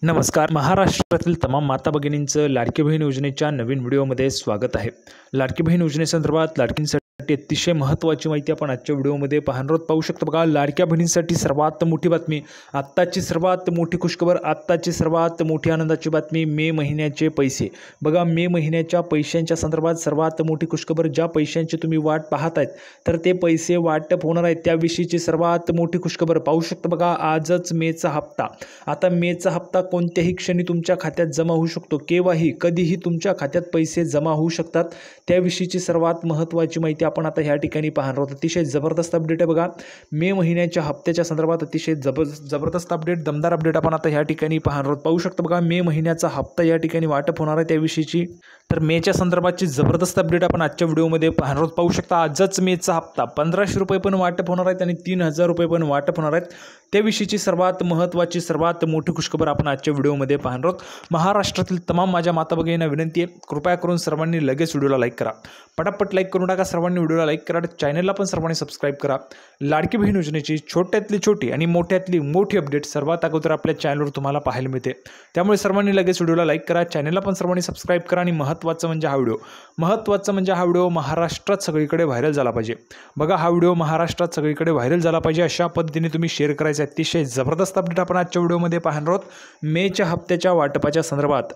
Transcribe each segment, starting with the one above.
नमस्कार. महाराष्ट्रातील तमाम माता भगिनींचं लाडकी बहीण योजनेच्या नवीन व्हिडिओमध्ये स्वागत आहे. लाडकी बहीण योजनेसंदर्भात लाडकींसाठी अतिशय महत्त्वाची माहिती आपण आजच्या व्हिडिओमध्ये पाहू शकतो. बघा, लाडक्या बहिणींसाठी सर्वात मोठी बातमी, आत्ताची सर्वात मोठी खुशखबर, आत्ताची सर्वात मोठी आनंदाची बातमी, मे महिन्याचे पैसे. बघा, मे महिन्याच्या पैशांच्या संदर्भात सर्वात मोठी खुशखबर. ज्या पैशांची तुम्ही वाट पाहत आहेत तर ते पैसे वाटप होणार आहेत त्याविषयीची सर्वात मोठी खुशखबर पाहू शकतो. बघा, आजच मेचा हप्ता. आता मेचा हप्ता कोणत्याही क्षणी तुमच्या खात्यात जमा होऊ शकतो. केव्हाही कधीही तुमच्या खात्यात पैसे जमा होऊ शकतात. त्याविषयीची सर्वात महत्त्वाची माहिती आपण आता ह्या ठिकाणी पाहणार आहोत. अतिशय जबरदस्त अपडेट आहे. बघा, मे महिन्याच्या हप्त्याच्या संदर्भात अतिशय जबरदस्त अपडेट, दमदार अपडेट आपण आता ह्या ठिकाणी पाहणार आहोत. पाहू शकतो बघा, मे महिन्याचा हप्ता या ठिकाणी वाटप होणार आहे त्याविषयीची तर मेच्या संदर्भातची जबरदस्त अपडेट आपण आजच्या व्हिडिओमध्ये पाहणार आहोत. पाहू शकता, आजच मेचा हप्ता 1500 रुपये पण वाटप होणार आहेत आणि 3000 रुपये पण वाटप होणार आहेत. त्याविषयीची सर्वात महत्त्वाची, सर्वात मोठी खुशखबर आपण आजच्या व्हिडिओमध्ये पाहणार आहोत. महाराष्ट्रातील तमाम माझ्या माता भगिनींना विनंती आहे, कृपया करून सर्वांनी लगेच व्हिडिओला लाईक करा. पटापट लाईक करून टाका. सर्वांनी व्हिडिओला लाईक करा. चॅनलला पण सर्वांनी सबस्क्राईब करा. लाडकी बहीण योजनेची छोट्यातली छोटी आणि मोठ्यातली मोठी अपडेट सर्वात अगोदर आपल्या चॅनलवर तुम्हाला पाहायला मिळते. त्यामुळे सर्वांनी लगेच व्हिडिओला लाईक करा. चॅनलला पण सर्वांनी सबस्क्राईब करा. आणि महत्त्वाचं म्हणजे हा व्हिडिओ महाराष्ट्रात सगळीकडे व्हायरल झाला पाहिजे. बघा, हा व्हिडिओ महाराष्ट्रात सगळीकडे व्हायरल झाला पाहिजे अशा पद्धतीने तुम्ही शेअर करायचं. अतिशय जबरदस्त अपडेट आपण आजच्या व्हिडिओमध्ये पाहणार आहोत. मेच्या हप्त्याच्या वाटपाच्या संदर्भात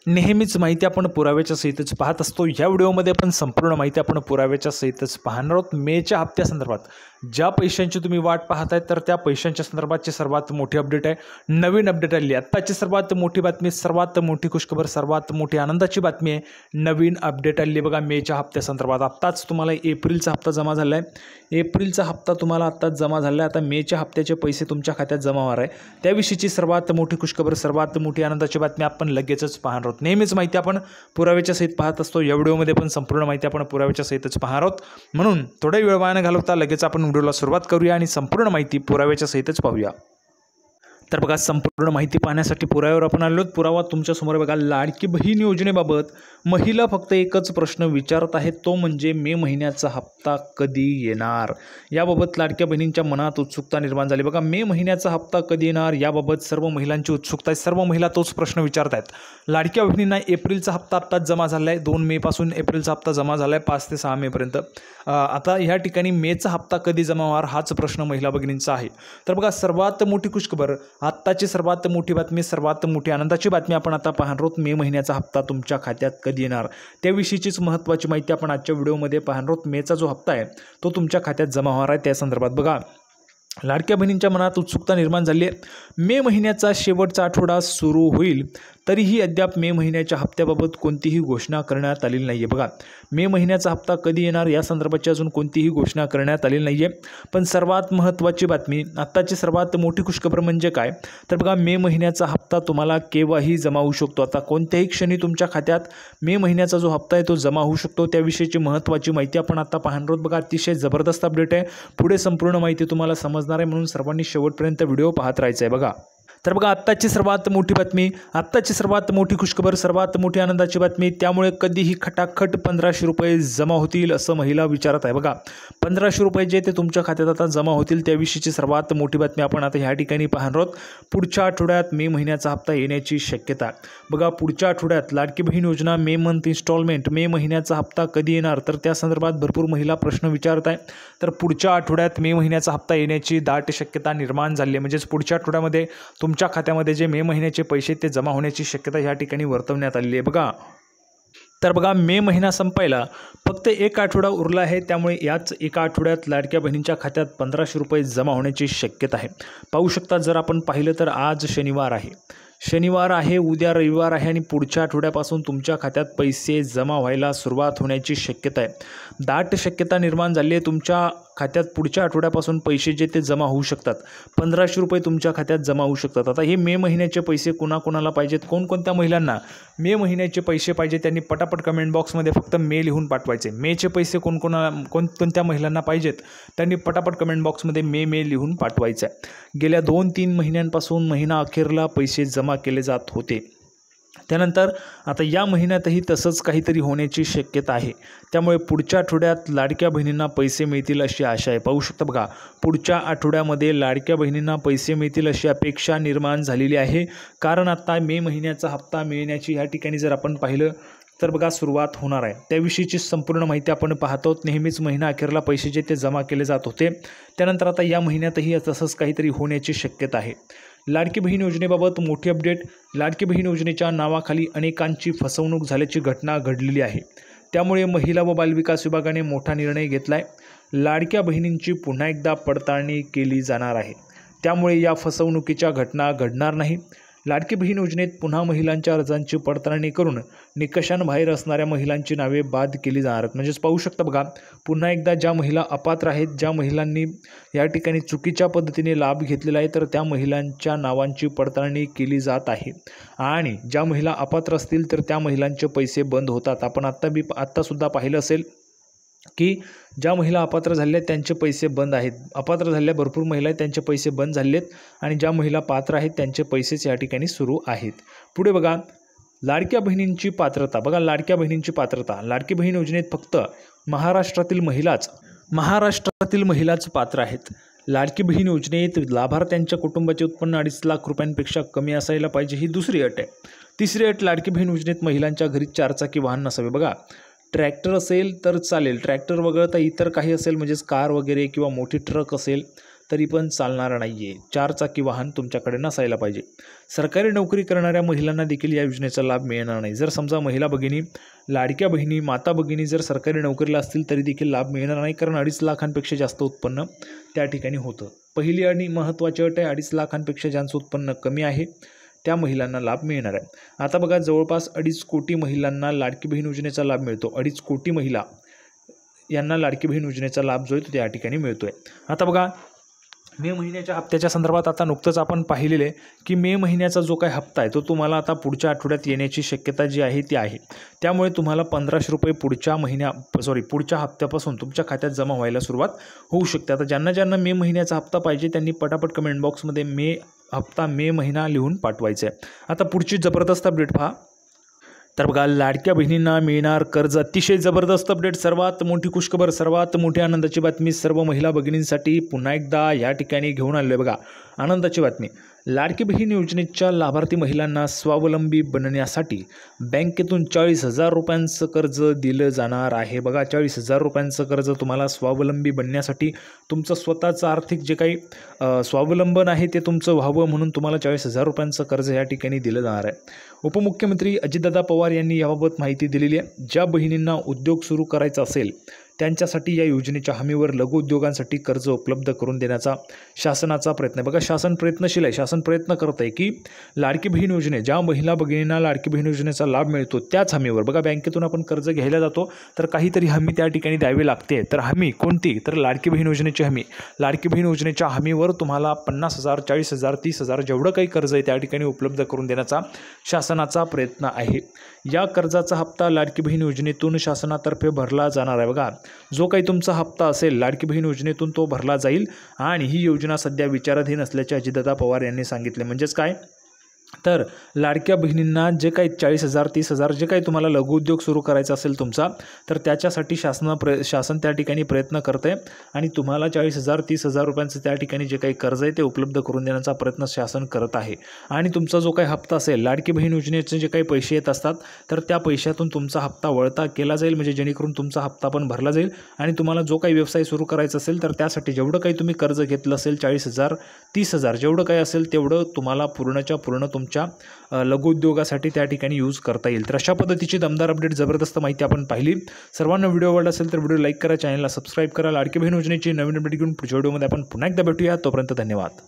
नेहमीच माहिती आपण पुराव्याच्या सहितच पाहत असतो. या व्हिडिओमध्ये पण संपूर्ण माहिती आपण पुराव्याच्या सहितच पाहणार आहोत. मेच्या हप्त्यासंदर्भात ज्या पैशांची तुम्ही वाट पाहत आहे तर त्या पैशांच्या संदर्भातची सर्वात मोठी अपडेट आहे. नवीन अपडेट आली. आत्ताची सर्वात मोठी बातमी, सर्वात मोठी खुशखबर, सर्वात मोठी आनंदाची बातमी आहे. नवीन अपडेट आली बघा मेच्या हप्त्यासंदर्भात. आत्ताच तुम्हाला एप्रिलचा हप्ता जमा झाला आहे. एप्रिलचा हप्ता तुम्हाला आत्ताच जमा झाला आहे. आता मेच्या हप्त्याचे पैसे तुमच्या खात्यात जमा होणार आहे. त्याविषयीची सर्वात मोठी खुशखबर, सर्वात मोठी आनंदाची बातमी आपण लगेचच पाहणार आहोत. नेहमीच माहिती आपण पुराव्याच्या सहित पाहत असतो. या व्हिडिओमध्ये पण संपूर्ण माहिती आपण पुराव्याच्या सहितच पाहणार आहोत. म्हणून थोडा वेळ वाया न घालवता लगेच आपण व्हिडिओला सुरुवात करूया आणि संपूर्ण माहिती पुराव्याच्या सहितच पाहूया. तर बघा, संपूर्ण माहिती पाहण्यासाठी पुराव्यावर आपण आलो. पुरावा तुमच्यासमोर. बघा, लाडकी बहीण योजनेबाबत महिला फक्त एकच प्रश्न विचारत आहेत, तो म्हणजे मे महिन्याचा हप्ता कधी येणार. याबाबत लाडक्या बहिणींच्या मनात उत्सुकता निर्माण झाली. बघा, मे महिन्याचा हप्ता कधी येणार याबाबत सर्व महिलांची उत्सुकता आहे. सर्व महिला तोच प्रश्न विचारत आहेत. लाडक्या बहिणींना एप्रिलचा हप्ता आत्ताच जमा झाला आहे. 2 मेपासून एप्रिलचा हप्ता जमा झाला आहे 5 ते 6 मेपर्यंत. आता ह्या ठिकाणी मेचा हप्ता कधी जमा होणार हाच प्रश्न महिला भगिनींचा आहे. तर बघा, सर्वात मोठी खुशखबर, आत्ताची सर्वात मोठी बातमी, सर्वात मोठी आनंदाची बातमी आपण आता पाहणार आहोत. मे महिन्याचा हप्ता तुमच्या खात्यात कधी येणार त्याविषयीचीच महत्त्वाची माहिती आपण आजच्या व्हिडिओमध्ये पाहणार आहोत. मेचा जो हप्ता आहे तो तुमच्या खात्यात जमा होणार आहे त्या संदर्भात. बघा, लाडक्या बहिणींच्या मनात उत्सुकता निर्माण झाली आहे. मे महिन्याचा शेवटचा आठवडा सुरू होईल तरीही अद्याप मे महिन्याच्या हप्त्याबाबत कोणतीही घोषणा करण्यात आलेली नाही आहे. बघा, मे महिन्याचा हप्ता कधी येणार या संदर्भाची अजून कोणतीही घोषणा करण्यात आलेली नाही आहे. पण सर्वात महत्त्वाची बातमी, आत्ताची सर्वात मोठी खुशखबर म्हणजे काय तर बघा, मे महिन्याचा हप्ता तुम्हाला केव्हाही जमा होऊ शकतो. आता कोणत्याही क्षणी तुमच्या खात्यात मे महिन्याचा जो हप्ता आहे तो जमा होऊ शकतो. त्याविषयीची महत्त्वाची माहिती आपण आता पाहणार आहोत. बघा, अतिशय जबरदस्त अपडेट आहे. पुढे संपूर्ण माहिती तुम्हाला समजणार आहे, म्हणून सर्वांनी शेवटपर्यंत व्हिडिओ पाहत राहायचा आहे. बघा, तर बघा, आत्ताची सर्वात मोठी बातमी, आत्ताची सर्वात मोठी खुशखबर, सर्वात मोठी आनंदाची बातमी. त्यामुळे कधीही खटाखट 1500 रुपये जमा होतील असं महिला विचारत आहे. बघा, 1500 रुपये जे ते तुमच्या खात्यात आता जमा होतील त्याविषयीची सर्वात मोठी बातमी आपण आता ह्या ठिकाणी पाहणार आहोत. पुढच्या आठवड्यात मे महिन्याचा हप्ता येण्याची शक्यता. बघा, पुढच्या आठवड्यात लाडकी बहीण योजना मे मंथ इन्स्टॉलमेंट, मे महिन्याचा हप्ता कधी येणार तर त्या संदर्भात भरपूर महिला प्रश्न विचारत आहे. तर पुढच्या आठवड्यात मे महिन्याचा हप्ता येण्याची दाट शक्यता निर्माण झाली आहे. म्हणजेच पुढच्या आठवड्यामध्ये तुमच्या खात्यामध्ये जे मे महिन्याचे पैसे ते जमा होण्याची शक्यता या ठिकाणी वर्तवण्यात आलेली आहे. बघा, तर बघा, मे महिना संपायला फक्त एक आठवडा उरला आहे. त्यामुळे याच एका आठवड्यात लाडक्या बहिणींच्या खात्यात 1500 रुपये जमा होण्याची शक्यता आहे. पाहू शकता, जर आपण पाहिलं तर आज शनिवार आहे, उद्या रविवार आहे आणि पुढच्या आठवड्यापासून तुमच्या खात्यात पैसे जमा व्हायला सुरुवात होण्याची शक्यता आहे. दाट शक्यता निर्माण झाली आहे. तुमच्या खात्यात पुढच्या आठवड्यापासून पैसे जे ते जमा होऊ शकतात. 1500 रुपये तुमच्या खात्यात जमा होऊ शकतात. आता हे मे महिन्याचे पैसे कोणाकोणाला पाहिजेत, कोणकोणत्या महिलांना मे महिन्याचे पैसे पाहिजे त्यांनी पटापट कमेंट बॉक्समध्ये फक्त मे लिहून पाठवायचे. मेचे पैसे कोणकोणत्या महिलांना पाहिजेत त्यांनी पटापट कमेंट बॉक्समध्ये मे लिहून पाठवायचं आहे. गेल्या 2-3 महिन्यांपासून महिना अखेरला पैसे जमा केले जात होते. त्यानंतर आता या महिन्यातही तसंच काहीतरी होण्याची शक्यता आहे. त्यामुळे पुढच्या आठवड्यात लाडक्या बहिणींना पैसे मिळतील अशी आशा आहे. पाहू शकता बघा, पुढच्या आठवड्यामध्ये लाडक्या बहिणींना पैसे मिळतील अशी अपेक्षा निर्माण झालेली आहे. कारण आता मे महिन्याचा हप्ता मिळण्याची या ठिकाणी जर आपण पाहिलं तर बघा सुरुवात होणार आहे. त्याविषयीची संपूर्ण माहिती आपण पाहतो. नेहमीच महिना अखेरला पैसे जे ते जमा केले जात होते, त्यानंतर आता या महिन्यातही तसंच काहीतरी होण्याची शक्यता आहे. लाडकी बहीण योजनेबाबत मोठी अपडेट. लाडकी बहीण योजनेच्या नावाखाली अनेकांची फसवणूक झाल्याची घटना घडलेली आहे. त्यामुळे महिला व बालविकास विभागाने मोठा निर्णय घेतला आहे. लाडक्या बहिणींची पुन्हा एकदा पडताळणी केली जाणार आहे. त्यामुळे या फसवणुकीच्या घटना घडणार नाही. लाडकी बहीण योजनेत पुन्हा महिलांच्या अर्जांची पडताळणी करून निकषांबाहेर असणाऱ्या महिलांची नावे बाद केली जाणार आहेत. म्हणजेच पाहू शकता बघा, पुन्हा एकदा ज्या महिला अपात्र आहेत, ज्या महिलांनी या ठिकाणी चुकीच्या पद्धतीने लाभ घेतलेला आहे, तर त्या महिलांच्या नावांची पडताळणी केली जात आहे. आणि ज्या महिला अपात्र असतील तर त्या महिलांचे पैसे बंद होतात. आपण आत्तासुद्धा पाहिलं असेल की ज्या महिला अपात्र झालेल्या आहेत त्यांचे पैसे बंद आहेत. अपात्र झालेल्या भरपूर महिला आहेत, त्यांचे पैसे बंद झाले आहेत. आणि ज्या महिला पात्र आहेत त्यांचे पैसेच या ठिकाणी सुरू आहेत. पुढे बघा, लाडक्या बहिणींची पात्रता. बघा, लाडक्या बहिणींची पात्रता. लाडकी बहीण योजनेत फक्त महाराष्ट्रातील महिलाच पात्र आहेत. लाडकी बहीण योजनेत लाभार्थ्यांच्या कुटुंबाचे उत्पन्न 2.5 लाख रुपयांपेक्षा कमी असायला पाहिजे, ही दुसरी अट आहे. तिसरी अट, लाडकी बहीण योजनेत महिलांच्या घरी 4 चाकी वाहन नसावे. बघा, ट्रॅक्टर असेल तर चालेल, ट्रॅक्टर वगळता इतर काही असेल म्हणजेच कार वगैरे किंवा मोठी ट्रक असेल तरी पण चालणार नाही आहे. 4 चाकी वाहन तुमच्याकडे नसायला पाहिजे. सरकारी नोकरी करणाऱ्या महिलांना देखील या योजनेचा लाभ मिळणार नाही. जर समजा महिला भगिनी, लाडक्या बहिणी, माता भगिनी जर सरकारी नोकरीला असतील तरी देखील लाभ मिळणार नाही, कारण 2.5 लाखांपेक्षा जास्त उत्पन्न त्या ठिकाणी होतं. पहिली आणि महत्त्वाची अट आहे, 2.5 लाखांपेक्षा ज्यांचं उत्पन्न कमी आहे त्या महिलांना लाभ मिळणार आहे. आता बघा, जवळपास 2.5 कोटी महिलांना लाडकी बहीण योजनेचा लाभ मिळतो. 2.5 कोटी महिला यांना लाडकी बहीण योजनेचा लाभ जो आहे तो त्या ठिकाणी मिळतो आहे. आता बघा, मे महिन्याच्या हप्त्याच्या संदर्भात आता नुकतंच आपण पाहिलेलं आहे की मे महिन्याचा जो काही हप्ता आहे तो तुम्हाला आता पुढच्या आठवड्यात येण्याची शक्यता जी आहे ती आहे. त्यामुळे तुम्हाला 1500 रुपये पुढच्या हप्त्यापासून तुमच्या खात्यात जमा व्हायला सुरुवात होऊ शकते. आता ज्यांना मे महिन्याचा हप्ता पाहिजे त्यांनी पटापट कमेंट बॉक्समध्ये मे महिना लिहून पाठवायचं आहे. आता पुढची जबरदस्त अपडेट पहा. तर बघा, लाडक्या बहिणींना मिळणार कर्ज. अतिशय जबरदस्त अपडेट, सर्वात मोठी खुशखबर, सर्वात मोठी आनंदाची बातमी सर्व महिला भगिनींसाठी पुन्हा एकदा या ठिकाणी घेऊन आलेलो आहे. बघा, आनंदाची बातमी. लाडकी बहीण योजनेच्या लाभार्थी महिलांना स्वावलंबी बनण्यासाठी बँकेतून 40,000 रुपयांचं कर्ज दिलं जाणार आहे. बघा, 40,000 रुपयांचं कर्ज तुम्हाला स्वावलंबी बनण्यासाठी, तुमचं स्वतःचं आर्थिक जे काही स्वावलंबन आहे ते तुमचं व्हावं म्हणून तुम्हाला 40,000 रुपयांचं कर्ज या ठिकाणी दिलं जाणार आहे. उपमुख्यमंत्री अजितदादा पवार यांनी याबाबत माहिती दिलेली आहे. ज्या बहिणींना उद्योग सुरू करायचा असेल त्यांच्यासाठी या योजनेच्या हमीवर लघु उद्योगांसाठी कर्ज उपलब्ध करून देण्याचा शासनाचा प्रयत्न आहे. बघा, शासन प्रयत्नशील आहे. शासन प्रयत्न करत आहे की लाडकी बहीण योजने, ज्या महिला भगिनींना लाडकी बहीण योजनेचा लाभ मिळतो त्याच हमीवर, बघा बँकेतून आपण कर्ज घ्यायला जातो तर काहीतरी हमी त्या ठिकाणी द्यावी लागते. तर हमी कोणती? तर लाडकी बहीण योजनेची हमी. लाडकी बहीण योजनेच्या हमीवर तुम्हाला 50,000, 40,000, 30,000 जेवढं काही कर्ज आहे त्या ठिकाणी उपलब्ध करून देण्याचा शासनाचा प्रयत्न आहे. या कर्जाचा हप्ता लाडकी बहीण योजनेतून शासनातर्फे भरला जाणार आहे. बघा, जो काही तुमचा हप्ता असेल लाडकी बहीण योजनेतून तो भरला जाईल. आणि ही योजना सध्या विचाराधीन असल्याचे अजितदादा पवार यांनी सांगितले. म्हणजेच काय, तर लाडक्या बहिणींना जे काही 40,000, 30,000 जे काही तुम्हाला लघुउद्योग सुरू करायचा असेल तुमचा, तर त्याच्यासाठी शासन त्या ठिकाणी प्रयत्न करत आहे आणि तुम्हाला 40,000, 30,000 रुपयांचं त्या ठिकाणी जे काही कर्ज आहे ते उपलब्ध करून देण्याचा प्रयत्न शासन करत आहे. आणि तुमचा जो काही हप्ता असेल, लाडकी बहीण योजनेचे जे काही पैसे येत असतात तर त्या पैशातून तुमचा हप्ता वळता केला जाईल. म्हणजे जेणेकरून तुमचा हप्ता पण भरला जाईल आणि तुम्हाला जो काही व्यवसाय सुरू करायचा असेल तर त्यासाठी जेवढं काही तुम्ही कर्ज घेतलं असेल, 40,000, 30,000 जेवढं काही असेल तेवढं तुम्हाला पूर्णच्या पूर्ण तुमच्या लघुउद्योगासाठी त्या ठिकाणी यूज करता येईल. तर अशा पद्धतीची दमदार अपडेट, जबरदस्त माहिती आपण पाहिली. सर्वांना व्हिडिओ आवडला असेल तर व्हिडिओ लाईक करा, चॅनलला सबस्क्राईब करा. लाडकी बहीण योजनेची नवीन अपडेट घेऊन पुढच्या व्हिडिओमध्ये आपण पुन्हा एकदा भेटूया. तोपर्यंत धन्यवाद.